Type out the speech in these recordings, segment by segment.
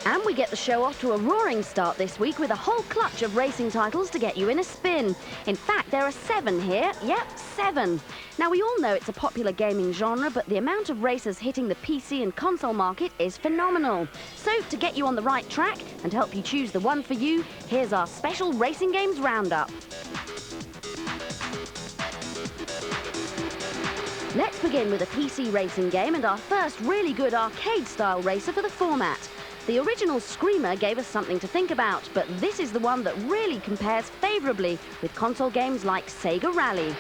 And we get the show off to a roaring start this week with a whole clutch of racing titles to get you in a spin. In fact, there are 7 here. Yep, 7. Now, we all know it's a popular gaming genre, but the amount of racers hitting the PC and console market is phenomenal. So, to get you on the right track and help you choose the one for you, here's our special Racing Games Roundup. Let's begin with a PC racing game and our first really good arcade-style racer for the format. The original Screamer gave us something to think about, but this is the one that really compares favourably with console games like Sega Rally.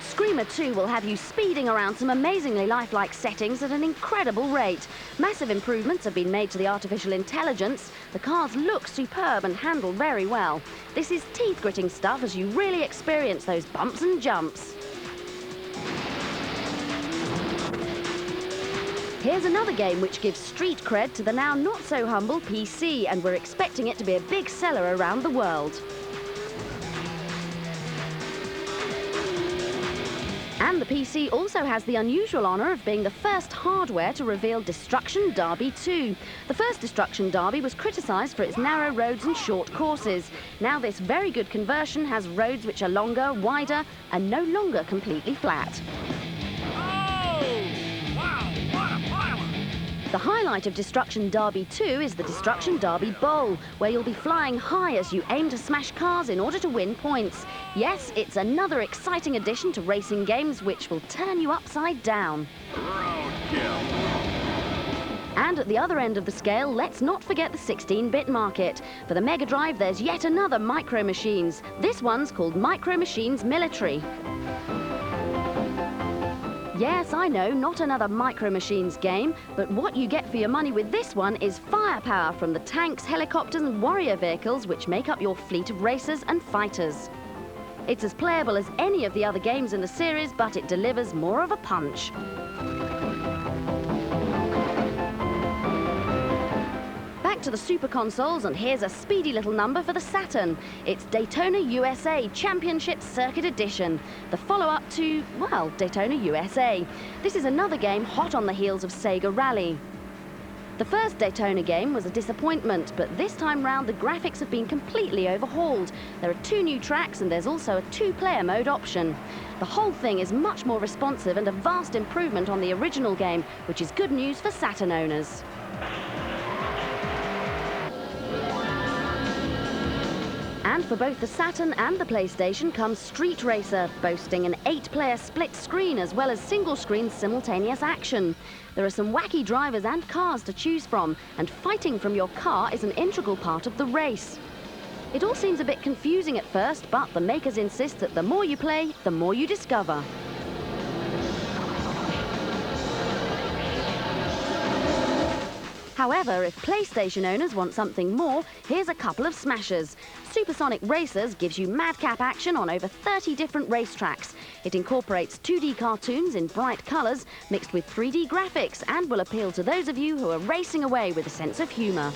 Screamer 2 will have you speeding around some amazingly lifelike settings at an incredible rate. Massive improvements have been made to the artificial intelligence. The cars look superb and handle very well. This is teeth-gritting stuff as you really experience those bumps and jumps. Here's another game which gives street cred to the now not-so-humble PC, and we're expecting it to be a big seller around the world. And the PC also has the unusual honour of being the first hardware to reveal Destruction Derby 2. The first Destruction Derby was criticised for its narrow roads and short courses. Now this very good conversion has roads which are longer, wider, and no longer completely flat. The highlight of Destruction Derby 2 is the Destruction Derby Bowl, where you'll be flying high as you aim to smash cars in order to win points. Yes, it's another exciting addition to racing games which will turn you upside down. Roadkill. And at the other end of the scale, let's not forget the 16-bit market. For the Mega Drive, there's yet another Micro Machines. This one's called Micro Machines Military. Yes, I know, not another Micro Machines game, but what you get for your money with this one is firepower from the tanks, helicopters and warrior vehicles which make up your fleet of racers and fighters. It's as playable as any of the other games in the series, but it delivers more of a punch. To the Super Consoles, and here's a speedy little number for the Saturn. It's Daytona USA Championship Circuit Edition, the follow-up to, well, Daytona USA. This is another game hot on the heels of Sega Rally. The first Daytona game was a disappointment, but this time round the graphics have been completely overhauled. There are 2 new tracks and there's also a 2-player mode option. The whole thing is much more responsive and a vast improvement on the original game, which is good news for Saturn owners. And for both the Saturn and the PlayStation comes Street Racer, boasting an 8-player split screen as well as single-screen simultaneous action. There are some wacky drivers and cars to choose from, and fighting from your car is an integral part of the race. It all seems a bit confusing at first, but the makers insist that the more you play, the more you discover. However, if PlayStation owners want something more, here's a couple of smashers. Supersonic Racers gives you madcap action on over 30 different racetracks. It incorporates 2D cartoons in bright colours mixed with 3D graphics and will appeal to those of you who are racing away with a sense of humour.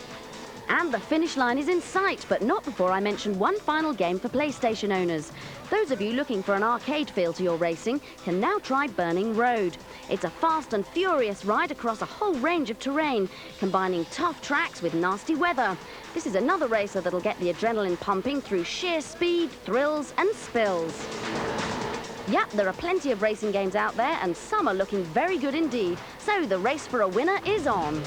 And the finish line is in sight, but not before I mention one final game for PlayStation owners. Those of you looking for an arcade feel to your racing can now try Burning Road. It's a fast and furious ride across a whole range of terrain, combining tough tracks with nasty weather. This is another racer that'll get the adrenaline pumping through sheer speed, thrills and spills. Yep, there are plenty of racing games out there and some are looking very good indeed. So the race for a winner is on.